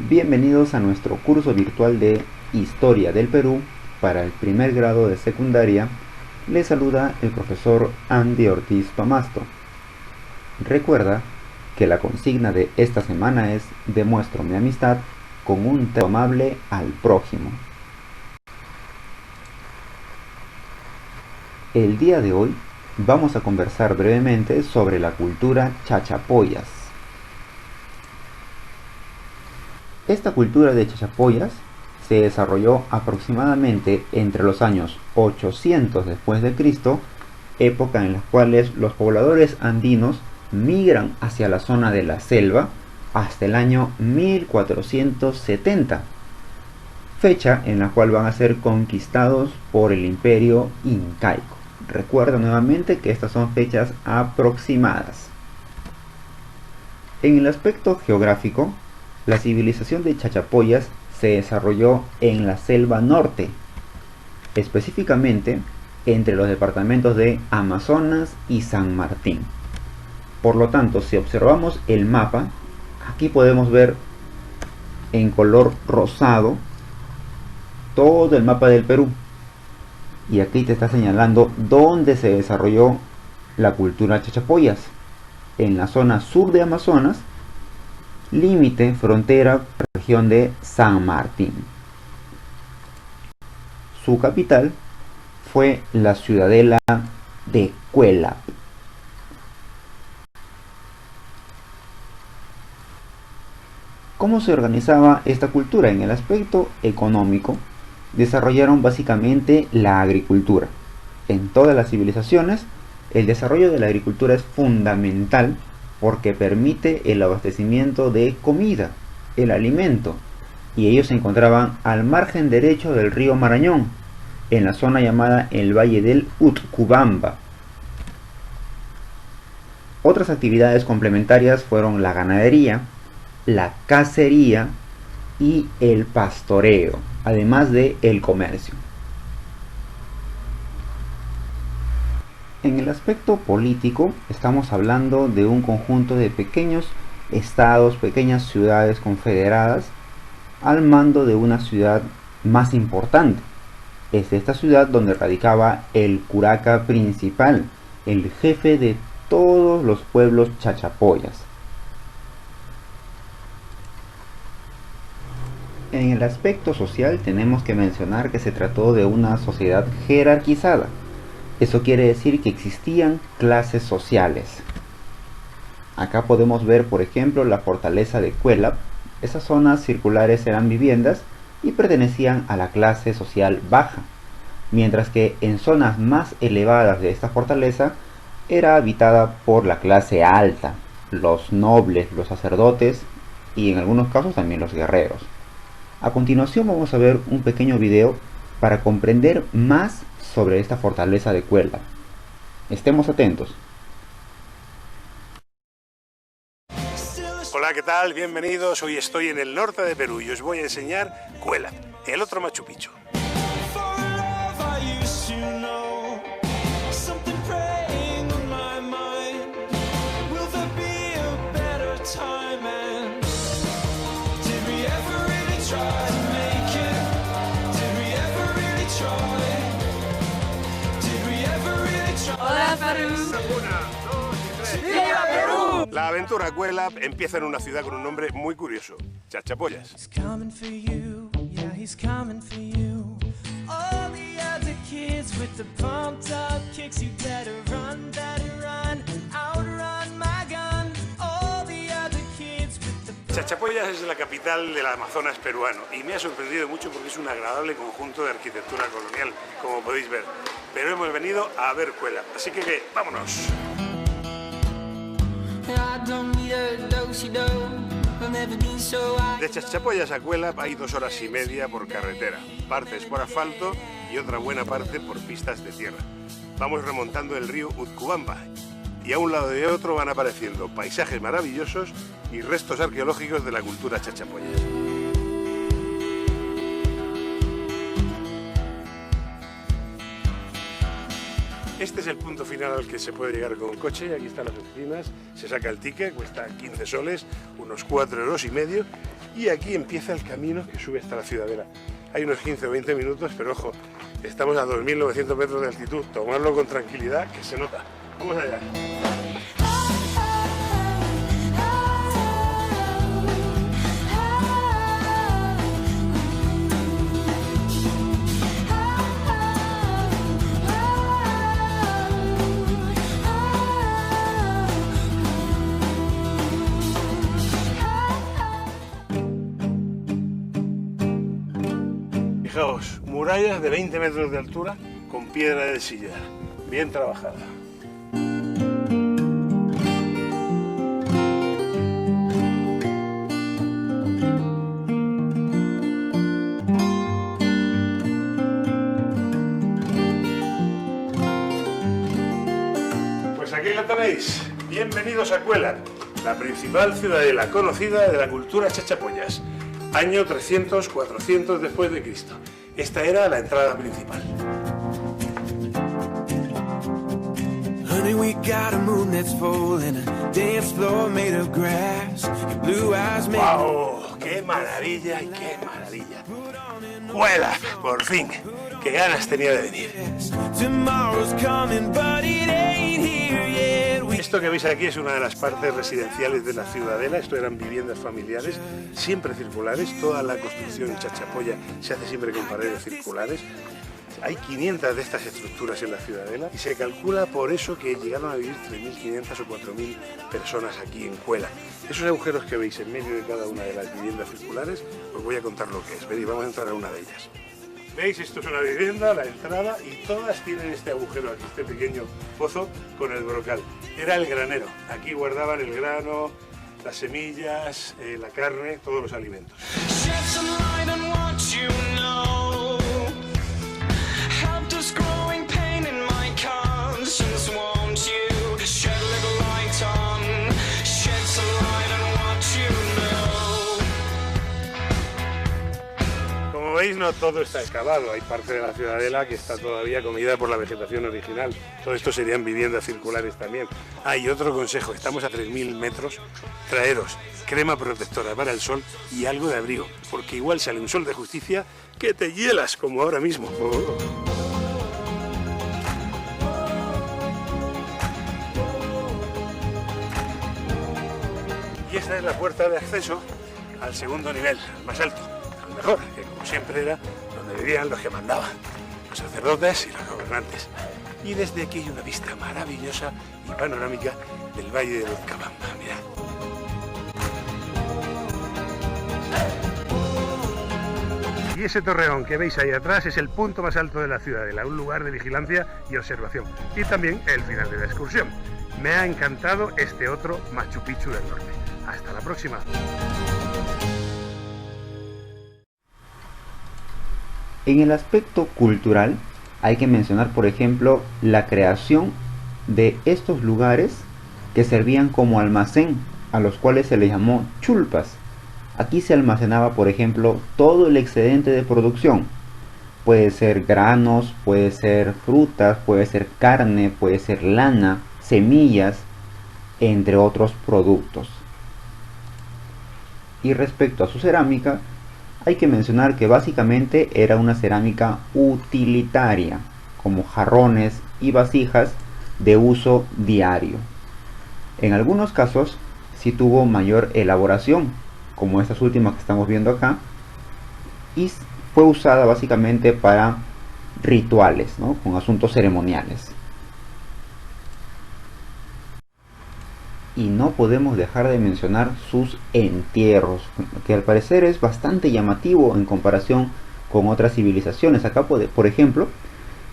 Bienvenidos a nuestro curso virtual de Historia del Perú para el primer grado de secundaria. Les saluda el profesor Andy Ortiz Pamasto. Recuerda que la consigna de esta semana es: demuestro mi amistad con un trato amable al prójimo. El día de hoy vamos a conversar brevemente sobre la cultura chachapoyas. Esta cultura de chachapoyas se desarrolló aproximadamente entre los años 800 después de Cristo, época en la cual los pobladores andinos migran hacia la zona de la selva hasta el año 1470, fecha en la cual van a ser conquistados por el imperio incaico. Recuerda nuevamente que estas son fechas aproximadas. En el aspecto geográfico, la civilización de Chachapoyas se desarrolló en la selva norte, específicamente entre los departamentos de Amazonas y San Martín. Por lo tanto, si observamos el mapa, aquí podemos ver en color rosado todo el mapa del Perú. Y aquí te está señalando dónde se desarrolló la cultura chachapoyas: en la zona sur de Amazonas, límite, frontera, región de San Martín. Su capital fue la ciudadela de Cuélap. ¿Cómo se organizaba esta cultura? En el aspecto económico, desarrollaron básicamente la agricultura. En todas las civilizaciones, el desarrollo de la agricultura es fundamental porque permite el abastecimiento de comida, el alimento, y ellos se encontraban al margen derecho del río Marañón, en la zona llamada el Valle del Utcubamba. Otras actividades complementarias fueron la ganadería, la cacería y el pastoreo, además de el comercio. En el aspecto político, estamos hablando de un conjunto de pequeños estados, pequeñas ciudades confederadas, al mando de una ciudad más importante. Es de esta ciudad donde radicaba el curaca principal, el jefe de todos los pueblos chachapoyas. En el aspecto social tenemos que mencionar que se trató de una sociedad jerarquizada. Eso quiere decir que existían clases sociales. Acá podemos ver, por ejemplo, la fortaleza de Cuélap. Esas zonas circulares eran viviendas y pertenecían a la clase social baja, mientras que en zonas más elevadas de esta fortaleza era habitada por la clase alta, los nobles, los sacerdotes y en algunos casos también los guerreros. A continuación vamos a ver un pequeño video para comprender más sobre esta fortaleza de Cuélap. Estemos atentos. Hola, ¿qué tal? Bienvenidos. Hoy estoy en el norte de Perú y os voy a enseñar Cuélap, el otro Machu Picchu. Hola, Perú. Una, dos y tres. ¡Viva Perú! La aventura Cuélap empieza en una ciudad con un nombre muy curioso: Chachapoyas. He's coming for you, yeah, he's coming for you. All the other kids with the pumped up kicks, you better run, outrun my gun. All the other kids with the... Chachapoyas es la capital del Amazonas peruano y me ha sorprendido mucho porque es un agradable conjunto de arquitectura colonial, como podéis ver. Pero hemos venido a ver Cuélap, así que vámonos. De Chachapoyas a Cuélap hay 2 horas y media por carretera. Parte es por asfalto y otra buena parte por pistas de tierra. Vamos remontando el río Utcubamba y a un lado y a otro van apareciendo paisajes maravillosos y restos arqueológicos de la cultura chachapoyas. Este es el punto final al que se puede llegar con coche. Aquí están las oficinas, se saca el ticket, cuesta 15 soles, unos 4,5 euros, y aquí empieza el camino que sube hasta la Ciudadela. Hay unos 15 o 20 minutos, pero ojo, estamos a 2.900 metros de altitud, tomarlo con tranquilidad que se nota. Vamos allá. Fijaos, murallas de 20 metros de altura con piedra de sillar, bien trabajada. Pues aquí la tenéis, bienvenidos a Cuéllar, la principal ciudadela conocida de la cultura chachapoyas. Año 300-400 después de Cristo. Esta era la entrada principal. Honey, we got a moon that's full and a dance floor made of grass. Your blue eyes make ¡Wow! ¡Qué maravilla y qué maravilla! ¡Cuéllar! Por fin. ¡Qué ganas tenía de venir! tomorrow's coming, but it ain't here yet. Esto que veis aquí es una de las partes residenciales de la Ciudadela. Esto eran viviendas familiares, siempre circulares. Toda la construcción en Chachapoya se hace siempre con paredes circulares. Hay 500 de estas estructuras en la Ciudadela y se calcula por eso que llegaron a vivir 3.500 o 4.000 personas aquí en Cuéllar. Esos agujeros que veis en medio de cada una de las viviendas circulares, os voy a contar lo que es. Veréis, vamos a entrar a una de ellas. ¿Veis? Esto es una vivienda, la entrada, y todas tienen este agujero aquí, este pequeño pozo con el brocal. Era el granero. Aquí guardaban el grano, las semillas, la carne, todos los alimentos. Shed some light on what you know. Helped us growing pain in my conscience. Won't you shed a little light on? Shed some light on what you know. Como veis, no todo está excavado. Hay parte de la Ciudadela que está todavía comida por la vegetación original. Todo esto serían viviendas circulares también. Hay otro consejo, estamos a 3.000 metros. Traeros crema protectora para el sol y algo de abrigo, porque igual sale un sol de justicia que te hielas, como ahora mismo. Y esta es la puerta de acceso al segundo nivel, al más alto, al mejor, que como siempre era donde vivían los que mandaban, los sacerdotes y los gobernantes. Y desde aquí hay una vista maravillosa y panorámica del Valle de Uzcabamba, mirad. Y ese torreón que veis ahí atrás es el punto más alto de la Ciudadela, un lugar de vigilancia y observación. Y también el final de la excursión. Me ha encantado este otro Machu Picchu del norte. Hasta la próxima. En el aspecto cultural hay que mencionar, por ejemplo, la creación de estos lugares que servían como almacén, a los cuales se les llamó chulpas. Aquí se almacenaba, por ejemplo, todo el excedente de producción. Puede ser granos, puede ser frutas, puede ser carne, puede ser lana, semillas, entre otros productos. Y respecto a su cerámica, hay que mencionar que básicamente era una cerámica utilitaria, como jarrones y vasijas de uso diario. En algunos casos sí tuvo mayor elaboración, como estas últimas que estamos viendo acá, y fue usada básicamente para rituales, ¿no? Con asuntos ceremoniales. Y no podemos dejar de mencionar sus entierros, que al parecer es bastante llamativo en comparación con otras civilizaciones. Acá, por ejemplo,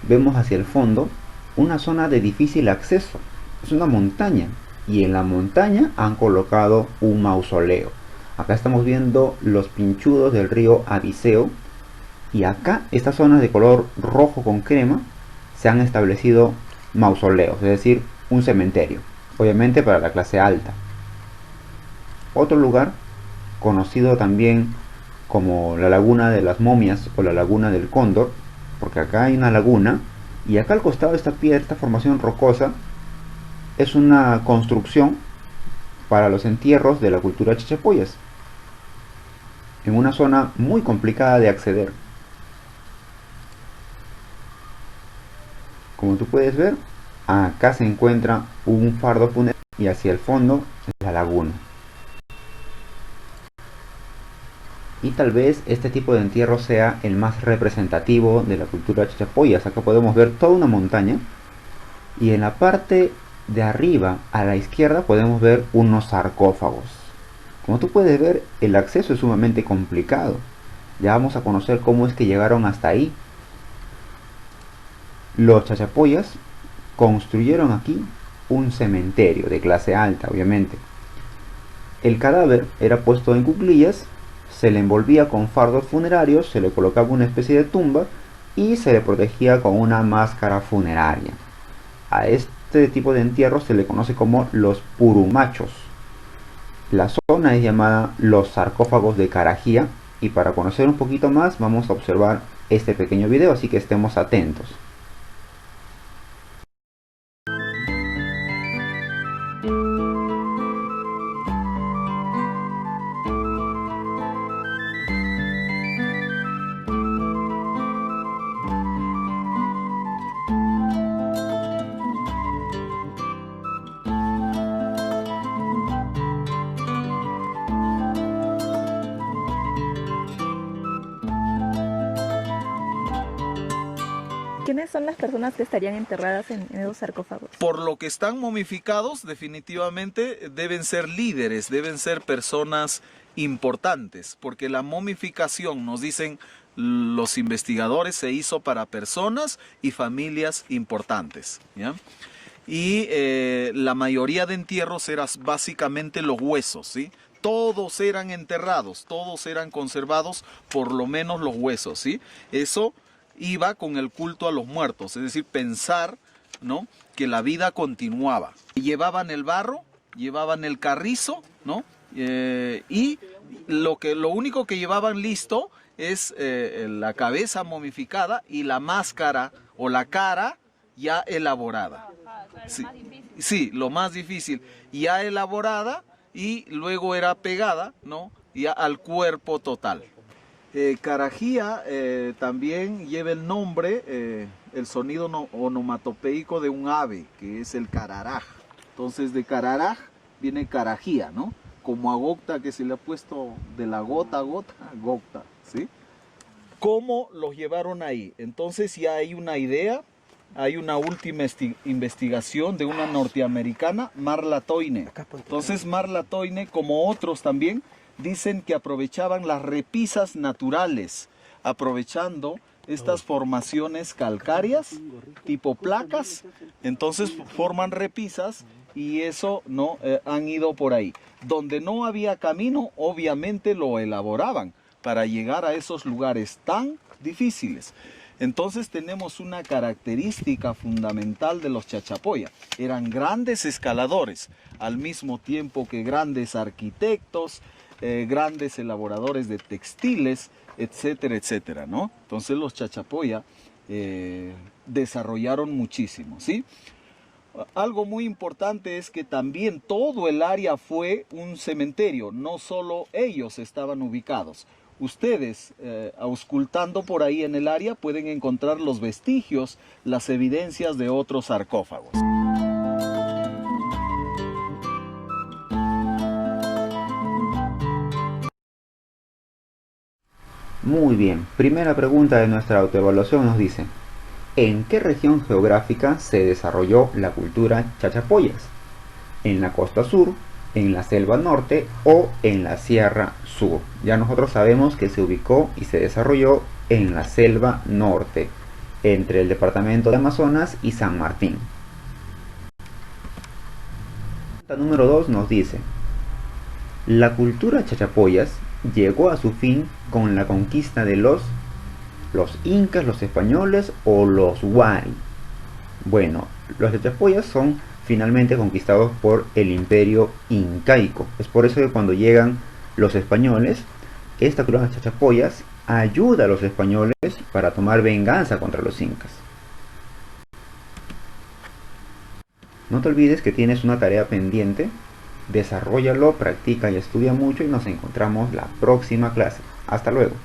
vemos hacia el fondo una zona de difícil acceso. Es una montaña, y en la montaña han colocado un mausoleo. Acá estamos viendo los pinchudos del río Abiseo, y acá, estas zonas de color rojo con crema, se han establecido mausoleos, es decir, un cementerio, obviamente para la clase alta. Otro lugar, conocido también como la Laguna de las Momias o la Laguna del Cóndor, porque acá hay una laguna, y acá al costado de esta piedra, esta formación rocosa, es una construcción para los entierros de la cultura chachapoyas. en una zona muy complicada de acceder. Como tú puedes ver, acá se encuentra un fardo funerario y hacia el fondo la laguna. Y tal vez este tipo de entierro sea el más representativo de la cultura Chachapoyas. Acá podemos ver toda una montaña y en la parte de arriba a la izquierda podemos ver unos sarcófagos. Como tú puedes ver, el acceso es sumamente complicado. Ya vamos a conocer cómo es que llegaron hasta ahí. Los Chachapoyas construyeron aquí un cementerio de clase alta, obviamente. El cadáver era puesto en cuclillas, se le envolvía con fardos funerarios, se le colocaba una especie de tumba y se le protegía con una máscara funeraria. A este tipo de entierro se le conoce como los purumachos. La zona es llamada los sarcófagos de Carajía, y para conocer un poquito más vamos a observar este pequeño video, así que estemos atentos. ¿Quiénes son las personas que estarían enterradas en esos sarcófagos? Por lo que están momificados, definitivamente deben ser líderes, deben ser personas importantes, porque la momificación, nos dicen los investigadores, se hizo para personas y familias importantes, ¿ya? Y la mayoría de entierros eran básicamente los huesos, ¿sí? Todos eran enterrados, todos eran conservados, por lo menos los huesos, ¿sí? Eso iba con el culto a los muertos, es decir, pensar, ¿no?, que la vida continuaba. Llevaban el barro, llevaban el carrizo, ¿no? Y lo único que llevaban listo es la cabeza momificada y la máscara o la cara ya elaborada. Sí, sí, lo más difícil, ya elaborada y luego era pegada, ¿no?, ya al cuerpo total. Carajía también lleva el nombre, el sonido onomatopeico de un ave, que es el cararaj. Entonces de cararaj viene carajía, ¿no? Como a gocta, que se le ha puesto de la gota a gota, gocta, ¿sí? ¿Cómo los llevaron ahí? Entonces ya hay una idea, hay una última investigación de una norteamericana, Marla Toine. Entonces Marla Toine, como otros también, dicen que aprovechaban las repisas naturales, aprovechando estas formaciones calcáreas, tipo placas, entonces forman repisas y eso no han ido por ahí. Donde no había camino, obviamente lo elaboraban para llegar a esos lugares tan difíciles. Entonces tenemos una característica fundamental de los Chachapoya. Eran grandes escaladores, al mismo tiempo que grandes arquitectos, grandes elaboradores de textiles, etcétera, etcétera, ¿no? Entonces los Chachapoya desarrollaron muchísimo, ¿sí? Algo muy importante es que también todo el área fue un cementerio, no solo ellos estaban ubicados. Ustedes, auscultando por ahí en el área, pueden encontrar los vestigios, las evidencias de otros sarcófagos. Muy bien, primera pregunta de nuestra autoevaluación nos dice: ¿en qué región geográfica se desarrolló la cultura Chachapoyas? ¿En la costa sur, en la selva norte o en la sierra sur? Ya nosotros sabemos que se ubicó y se desarrolló en la selva norte, entre el departamento de Amazonas y San Martín. La número 2 nos dice: la cultura Chachapoyas llegó a su fin con la conquista de los incas, los españoles o los huari. Bueno, los Chachapoyas son finalmente conquistados por el imperio incaico. Es por eso que cuando llegan los españoles, esta cultura Chachapoyas ayuda a los españoles para tomar venganza contra los incas. No te olvides que tienes una tarea pendiente. Desarróllalo, practica y estudia mucho y nos encontramos la próxima clase. Hasta luego.